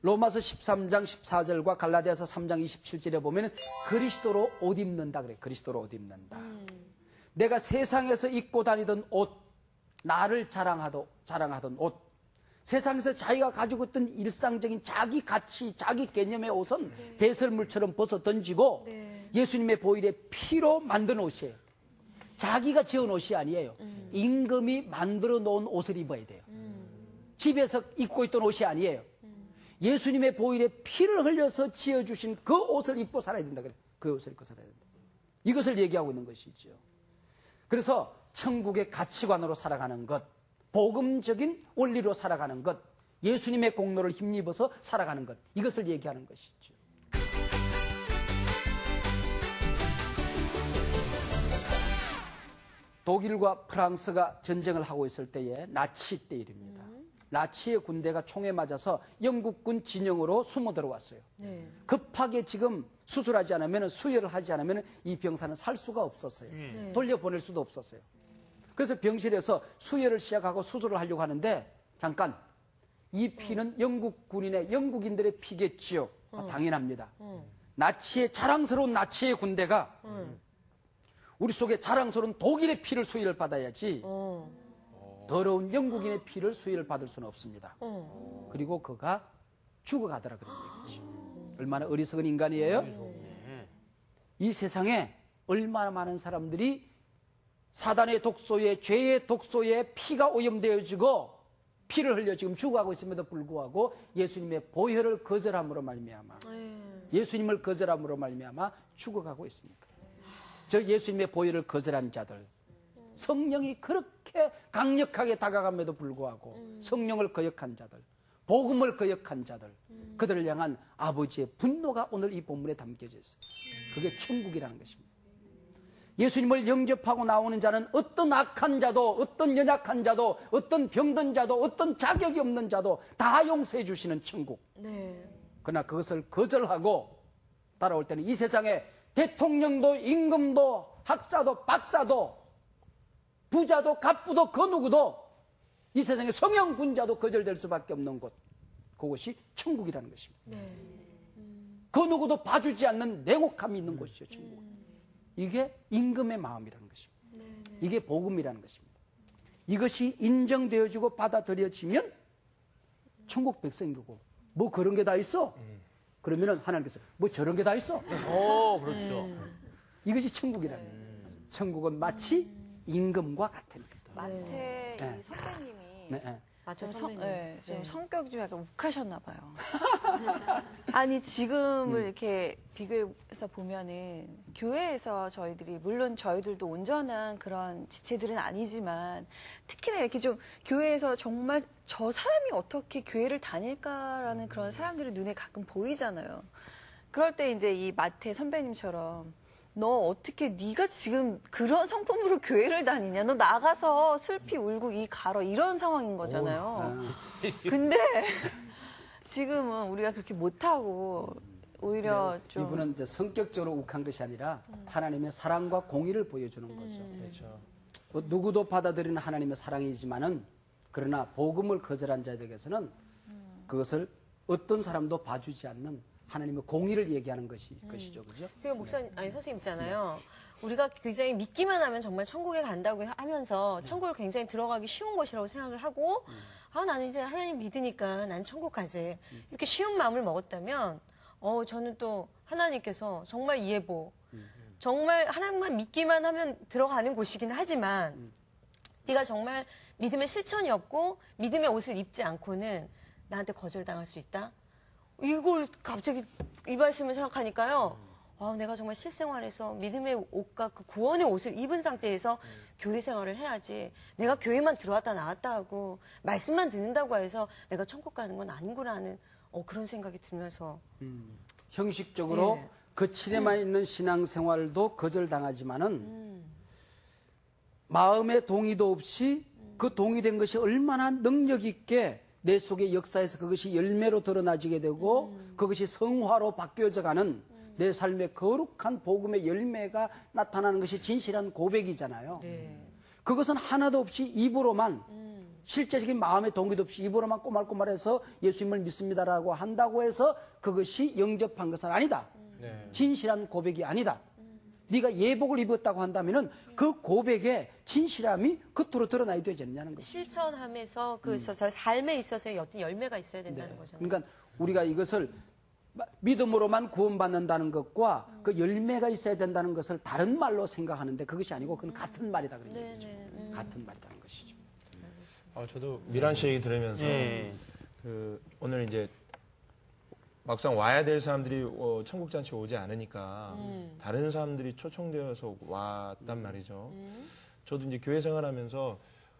로마서 13장 14절과 갈라디아서 3장 27절에 보면 그리스도로 옷 입는다 그래. 그리스도로 옷 입는다. 내가 세상에서 입고 다니던 옷, 나를 자랑하던 옷, 세상에서 자기가 가지고 있던 일상적인 자기 가치, 자기 개념의 옷은 배설물처럼 벗어 던지고 예수님의 보혈의 피로 만든 옷이에요. 자기가 지은 옷이 아니에요. 임금이 만들어 놓은 옷을 입어야 돼요. 집에서 입고 있던 옷이 아니에요. 예수님의 보혈의 피를 흘려서 지어주신 그 옷을 입고 살아야 된다. 그 옷을 입고 살아야 된다. 이것을 얘기하고 있는 것이죠. 그래서 천국의 가치관으로 살아가는 것, 복음적인 원리로 살아가는 것, 예수님의 공로를 힘입어서 살아가는 것, 이것을 얘기하는 것이죠. 독일과 프랑스가 전쟁을 하고 있을 때에 나치 때 일입니다. 나치의 군대가 총에 맞아서 영국군 진영으로 숨어 들어왔어요. 네. 급하게 지금 수술하지 않으면, 수혈을 하지 않으면 이 병사는 살 수가 없었어요. 돌려보낼 수도 없었어요. 그래서 병실에서 수혈을 시작하고 수술을 하려고 하는데 잠깐, 이 피는 영국 군인의, 영국인들의 피겠지요. 당연합니다. 나치의 자랑스러운 나치의 군대가 우리 속에 자랑스러운 독일의 피를 수혈을 받아야지 더러운 영국인의 피를 수혈을 받을 수는 없습니다. 그리고 그가 죽어가더라 그런 얘기죠. 얼마나 어리석은 인간이에요? 이 세상에 얼마나 많은 사람들이 사단의 독소에, 죄의 독소에 피가 오염되어지고 피를 흘려 지금 죽어가고 있음에도 불구하고 예수님의 보혈을 거절함으로 말미암아, 예수님을 거절함으로 말미암아 죽어가고 있습니다. 저 예수님의 보혈을 거절한 자들, 성령이 그렇게 강력하게 다가감에도 불구하고 성령을 거역한 자들, 복음을 거역한 자들, 그들을 향한 아버지의 분노가 오늘 이 본문에 담겨져 있어요. 그게 천국이라는 것입니다. 예수님을 영접하고 나오는 자는 어떤 악한 자도, 어떤 연약한 자도, 어떤 병든 자도, 어떤 자격이 없는 자도 다 용서해 주시는 천국. 네. 그러나 그것을 거절하고 따라올 때는 이 세상에 대통령도 임금도 학사도 박사도 부자도 갑부도 그 누구도 이 세상에 성형군자도 거절될 수밖에 없는 곳, 그것이 천국이라는 것입니다. 네. 그 누구도 봐주지 않는 냉혹함이 있는 곳이죠. 천국. 이게 임금의 마음이라는 것입니다. 이게 복음이라는 것입니다. 이것이 인정되어지고 받아들여지면 천국 백성인 거고, 뭐 그런 게 다 있어? 그러면은 하나님께서 뭐 저런 게 다 있어? 그렇죠. 이것이 천국이라는 거예요. 천국은 마치 임금과 같은 거다. 마태 네. 이 선생님이 네. 마태 좀 선배님. 좀 성격이 좀 약간 욱하셨나 봐요. 아니 지금을 이렇게 비교해서 보면은 교회에서 저희들이 물론 저희들도 온전한 그런 지체들은 아니지만 특히나 이렇게 좀 교회에서 정말 저 사람이 어떻게 교회를 다닐까라는 그런 사람들이 눈에 가끔 보이잖아요. 그럴 때 이제 이 마태 선배님처럼 너 어떻게 네가 지금 그런 성품으로 교회를 다니냐? 너 나가서 슬피 울고 이 갈어 이런 상황인 거잖아요. 근데 지금은 우리가 그렇게 못하고 오히려 좀 이분은 이제 성격적으로 욱한 것이 아니라 하나님의 사랑과 공의를 보여주는 거죠. 그렇죠. 뭐 누구도 받아들이는 하나님의 사랑이지만은 그러나 복음을 거절한 자에게서는 그것을 어떤 사람도 봐주지 않는 하나님의 공의를 얘기하는 것이죠. 그죠? 그 목사님, 아니, 선생님 있잖아요. 우리가 굉장히 믿기만 하면 정말 천국에 간다고 하면서 천국을 굉장히 들어가기 쉬운 것이라고 생각을 하고, 나는 이제 하나님 믿으니까 난 천국 가지. 이렇게 쉬운 마음을 먹었다면, 저는 또 하나님께서 정말 예보, 정말 하나님만 믿기만 하면 들어가는 곳이긴 하지만, 네가 정말 믿음의 실천이 없고 믿음의 옷을 입지 않고는 나한테 거절당할 수 있다. 이걸 갑자기 이 말씀을 생각하니까요. 내가 정말 실생활에서 믿음의 옷과 그 구원의 옷을 입은 상태에서 교회 생활을 해야지. 내가 교회만 들어왔다 나왔다 하고 말씀만 듣는다고 해서 내가 천국 가는 건 아닌구나 하는 그런 생각이 들면서. 형식적으로 예. 그 칠에만 있는 신앙생활도 거절당하지만은 마음의 동의도 없이 그 동의된 것이 얼마나 능력 있게 내 속의 역사에서 그것이 열매로 드러나지게 되고 그것이 성화로 바뀌어져가는 내 삶의 거룩한 복음의 열매가 나타나는 것이 진실한 고백이잖아요. 네. 그것은 하나도 없이 입으로만 실제적인 마음의 동기도 없이 입으로만 꼬말꼬말해서 예수님을 믿습니다라고 한다고 해서 그것이 영접한 것은 아니다. 네. 진실한 고백이 아니다. 네가 예복을 입었다고 한다면은 그 고백의 진실함이 겉으로 드러나야 되지 않냐는 거죠. 실천하면서 그 삶에 있어서의 어떤 열매가 있어야 된다는 거잖아요. 그러니까 우리가 이것을 믿음으로만 구원받는다는 것과 그 열매가 있어야 된다는 것을 다른 말로 생각하는데 그것이 아니고 그건 같은 말이다 그런 얘기죠. 같은 말이라는 것이죠. 저도 미란 씨 얘기 들으면서 예. 오늘 이제 막상 와야 될 사람들이 천국 잔치에 오지 않으니까 다른 사람들이 초청되어서 왔단 말이죠. 저도 이제 교회 생활하면서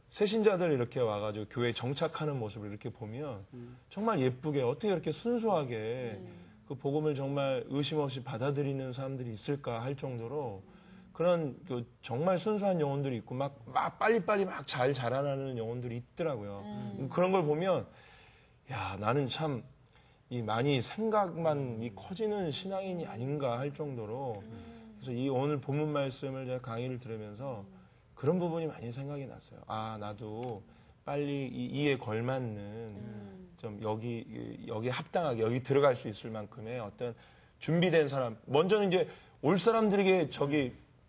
새신자들 이렇게 와가지고 교회에 정착하는 모습을 이렇게 보면 정말 예쁘게 어떻게 이렇게 순수하게 그 복음을 정말 의심 없이 받아들이는 사람들이 있을까 할 정도로 그런 그 정말 순수한 영혼들이 있고 막 빨리빨리 막 잘 자라나는 영혼들이 있더라고요. 그런 걸 보면 야 나는 참 이 많이 생각만 이 커지는 신앙인이 아닌가 할 정도로 그래서 이 오늘 본문 말씀을 제가 강의를 들으면서 그런 부분이 많이 생각이 났어요. 나도 빨리 이에 걸맞는 좀 여기 합당하게 여기 들어갈 수 있을 만큼의 어떤 준비된 사람. 먼저는 이제 올 사람들에게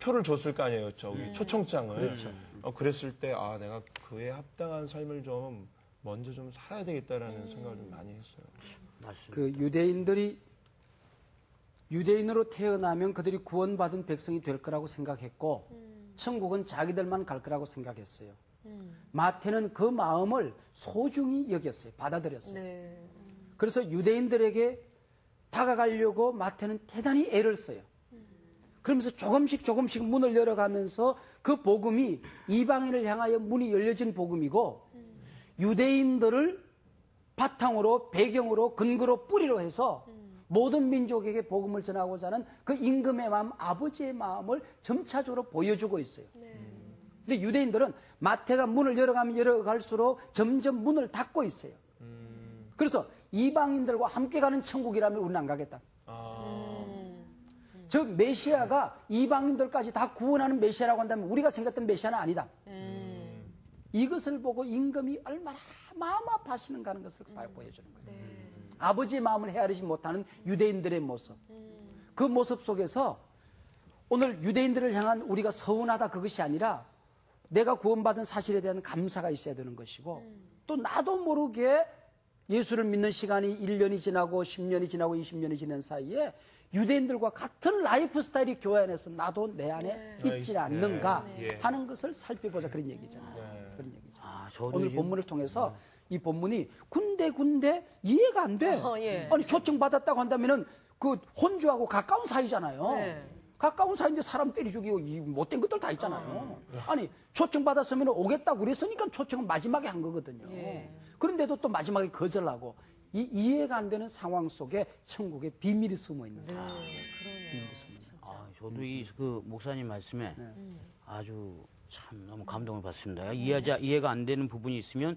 표를 줬을 거 아니에요. 초청장을. 그렇죠. 그랬을 때 내가 그에 합당한 삶을 좀 먼저 좀 살아야 되겠다라는 생각을 좀 많이 했어요. 맞습니다. 그 유대인으로 태어나면 그들이 구원받은 백성이 될 거라고 생각했고 천국은 자기들만 갈 거라고 생각했어요. 마태는 그 마음을 소중히 여겼어요. 받아들였어요. 네. 그래서 유대인들에게 다가가려고 마태는 대단히 애를 써요. 그러면서 조금씩 문을 열어가면서 그 복음이 이방인을 향하여 문이 열려진 복음이고 유대인들을 바탕으로 배경으로 근거로 뿌리로 해서 모든 민족에게 복음을 전하고자 하는 그 임금의 마음, 아버지의 마음을 점차적으로 보여주고 있어요. 근데 유대인들은 마태가 문을 열어가면 열어갈수록 점점 문을 닫고 있어요. 그래서 이방인들과 함께 가는 천국이라면 우리는 안 가겠다. 저 메시아가 이방인들까지 다 구원하는 메시아라고 한다면 우리가 생각했던 메시아는 아니다. 이것을 보고 임금이 얼마나 마음 아파하시는가 하는 것을 보여주는 거예요. 아버지의 마음을 헤아리지 못하는 유대인들의 모습. 그 모습 속에서 오늘 유대인들을 향한 우리가 서운하다 그것이 아니라 내가 구원받은 사실에 대한 감사가 있어야 되는 것이고 또 나도 모르게 예수를 믿는 시간이 1년이 지나고 10년이 지나고 20년이 지난 사이에 유대인들과 같은 라이프 스타일이 교회 안에서 나도 내 안에 있지 않는가 하는 것을 살펴보자 그런 얘기잖아요. 그런 얘기죠. 저도 오늘 지금 본문을 통해서 이 본문이 군데 이해가 안 돼. 예. 아니 초청받았다고 한다면은 그 혼주하고 가까운 사이잖아요. 네. 가까운 사이인데 사람 때려 죽이고 이 못된 것들 다 있잖아요. 아니 초청받았으면 오겠다고 그랬으니까 초청은 마지막에 한 거거든요. 예. 그런데도 또 마지막에 거절하고 이 이해가 안 되는 상황 속에 천국의 비밀이 숨어 있는 거예요. 비밀이 숨어 있는 거예요. 아, 저도 이 그 목사님 말씀에 아주 참 너무 감동을 받습니다. 이해가 안 되는 부분이 있으면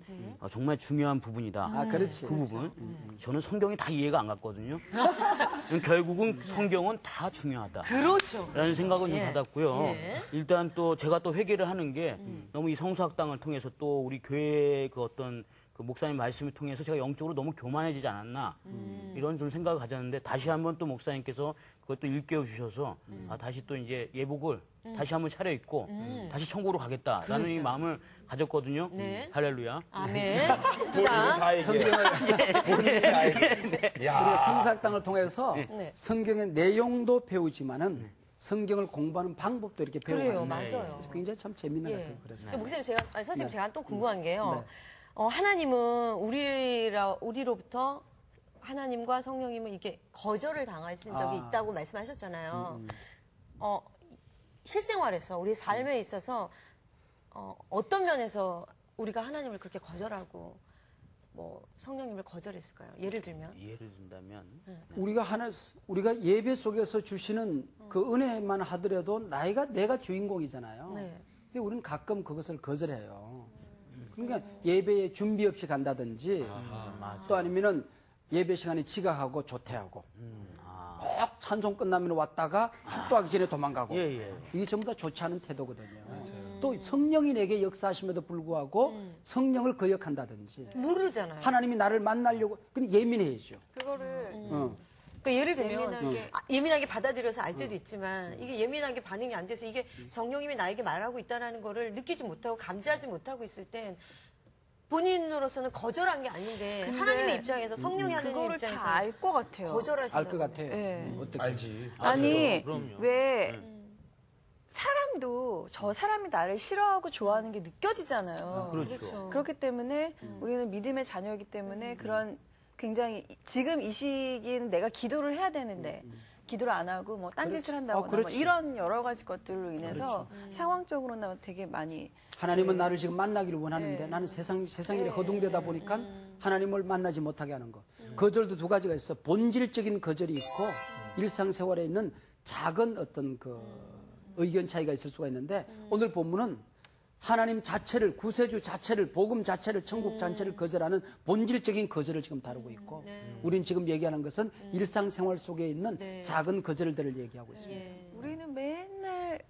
정말 중요한 부분이다. 아, 그렇지. 그 부분. 저는 성경이 다 이해가 안 갔거든요. 결국은 성경은 다 중요하다. 그렇죠. 라는 생각을 좀 예. 받았고요. 예. 일단 또 제가 또 회개를 하는 게 너무 이 성수학당을 통해서 또 우리 교회의 그 어떤 그 목사님 말씀을 통해서 제가 영적으로 너무 교만해지지 않았나 이런 좀 생각을 가졌는데 다시 한번 또 목사님께서 그것도 일깨워 주셔서 다시 또 이제 예복을 다시 한번 차려입고 다시 천국으로 가겠다라는 이 마음을 가졌거든요. 네. 할렐루야. 아멘. 본인이 다 얘기해. 본인이 다 얘기해. 우리가 성사학당을 통해서 네. 성경의 내용도 배우지만은 성경을 공부하는 방법도 이렇게 그래요, 배우는 맞아요. 굉장히 참 재밌는 것 예. 같아요. 그래서 목사님 선생님 네. 제가 또 궁금한 게요. 네. 하나님은 우리로부터 하나님과 성령님은 이렇게 거절을 당하신 적이 있다고 말씀하셨잖아요. 실생활에서 우리 삶에 있어서 어떤 면에서 우리가 하나님을 그렇게 거절하고 뭐 성령님을 거절했을까요? 예를 들면 예를 든다면 우리가 예배 속에서 주시는 그 은혜만 하더라도 내가 주인공이잖아요. 네. 근데 우리는 가끔 그것을 거절해요. 그러니까 예배에 준비 없이 간다든지 또 아니면은 예배 시간에 지각하고 조퇴하고 꼭 찬송 끝나면 왔다가 축도하기 전에 도망가고 예. 이게 전부 다 좋지 않은 태도거든요. 또 성령이 내게 역사하심에도 불구하고 성령을 거역한다든지 모르잖아요. 하나님이 나를 만나려고 근데 예민해야죠. 그거를 그러니까 예를 들면 예민하게 받아들여서 알 때도 있지만 이게 예민하게 반응이 안 돼서 이게 성령님이 나에게 말하고 있다는 거를 느끼지 못하고 감지하지 못하고 있을 땐 본인으로서는 거절한 게 아닌데 근데 하나님의 입장에서 성령이 하는 그거를 입장에서 다 알 것 같아요. 거절하신다고. 알 것 같아요. 네. 어떻게? 알지. 아니 그럼요. 왜 사람도 저 사람이 나를 싫어하고 좋아하는 게 느껴지잖아요. 그렇죠. 그렇기 때문에 우리는 믿음의 자녀이기 때문에 그런 굉장히 지금 이 시기에는 내가 기도를 해야 되는데 기도를 안 하고 뭐 딴짓을 한다거나 뭐 그렇지. 이런 여러 가지 것들로 인해서 상황적으로는 되게 많이 하나님은 나를 지금 만나기를 원하는데 네. 나는 세상이 허둥대다 보니까 하나님을 만나지 못하게 하는 거. 거절도 두 가지가 있어. 본질적인 거절이 있고 일상생활에 있는 작은 어떤 그 의견 차이가 있을 수가 있는데 오늘 본문은 하나님 자체를 구세주 자체를 복음 자체를 천국 자체를 거절하는 본질적인 거절을 지금 다루고 있고 우린 지금 얘기하는 것은 일상생활 속에 있는 작은 거절들을 얘기하고 있습니다. 우리는 맨날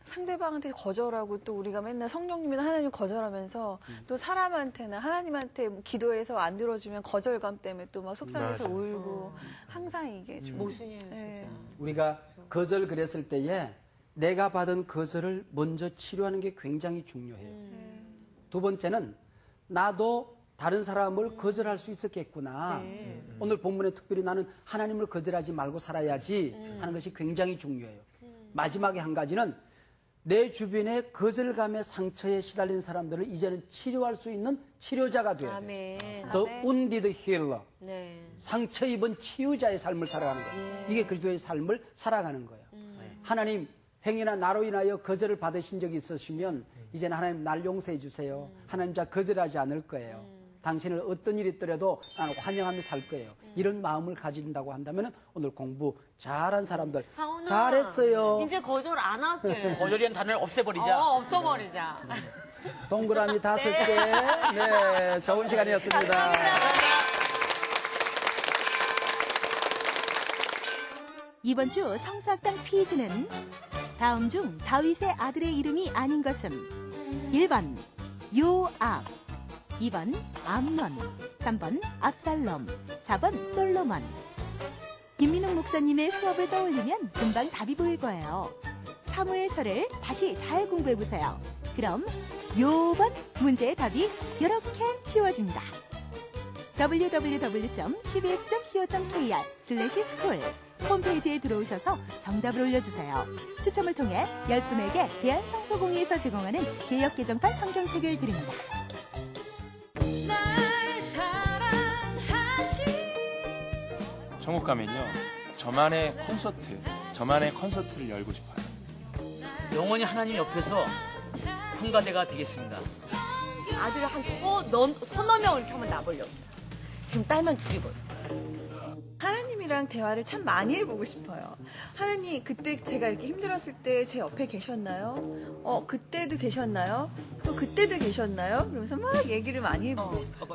상대방한테 거절하고 또 우리가 맨날 성령님이나 하나님 거절하면서 또 사람한테나 하나님한테 뭐 기도해서 안 들어주면 거절감 때문에 또 막 속상해서 울고 항상 이게 좀 모순이에요, 네. 진짜. 우리가 거절 그랬을 때에 내가 받은 거절을 먼저 치료하는 게 굉장히 중요해요. 두 번째는 나도 다른 사람을 거절할 수 있었겠구나. 오늘 본문에 특별히 나는 하나님을 거절하지 말고 살아야지 하는 것이 굉장히 중요해요. 마지막에 한 가지는 내 주변에 거절감의 상처에 시달린 사람들을 이제는 치료할 수 있는 치료자가 되어야 돼요. 아멘. The wounded healer. 네. 상처 입은 치유자의 삶을 살아가는 거예요. 이게 그리스도의 삶을 살아가는 거예요. 하나님 행위나 나로 인하여 거절을 받으신 적이 있으시면 이제는 하나님 날 용서해 주세요. 하나님 자 거절하지 않을 거예요. 당신을 어떤 일이 있더라도 나는 환영하며 살 거예요. 이런 마음을 가진다고 한다면 오늘 공부 잘한 사람들 사훈아, 잘했어요. 이제 거절 안 할게. 거절이라는 단어를 없애버리자. 없어버리자. 동그라미 5개. 네, 좋은 시간이었습니다. 이번 주 성수학당 퀴즈는 다음 중 다윗의 아들의 이름이 아닌 것은 1번 요압, 2번 암논, 3번 압살롬, 4번 솔로몬. 김민웅 목사님의 수업을 떠올리면 금방 답이 보일 거예요. 사무엘서를 다시 잘 공부해보세요. 그럼 요번 문제의 답이 이렇게 쉬워집니다. www.cbs.co.kr/school 홈페이지에 들어오셔서 정답을 올려주세요. 추첨을 통해 10분에게 대한성서공회에서 제공하는 개역개정판 성경책을 드립니다. 천국 가면요. 저만의 콘서트를 열고 싶어요. 영원히 하나님 옆에서 성가대가 되겠습니다. 아들 한 서너 명을 이렇게 한번 낳으려고. 지금 딸만 둘이거든요. 하나님이랑 대화를 참 많이 해보고 싶어요. 하나님, 그때 제가 이렇게 힘들었을 때 제 옆에 계셨나요? 그때도 계셨나요? 또 그때도 계셨나요? 그러면서 막 얘기를 많이 해보고 싶어요.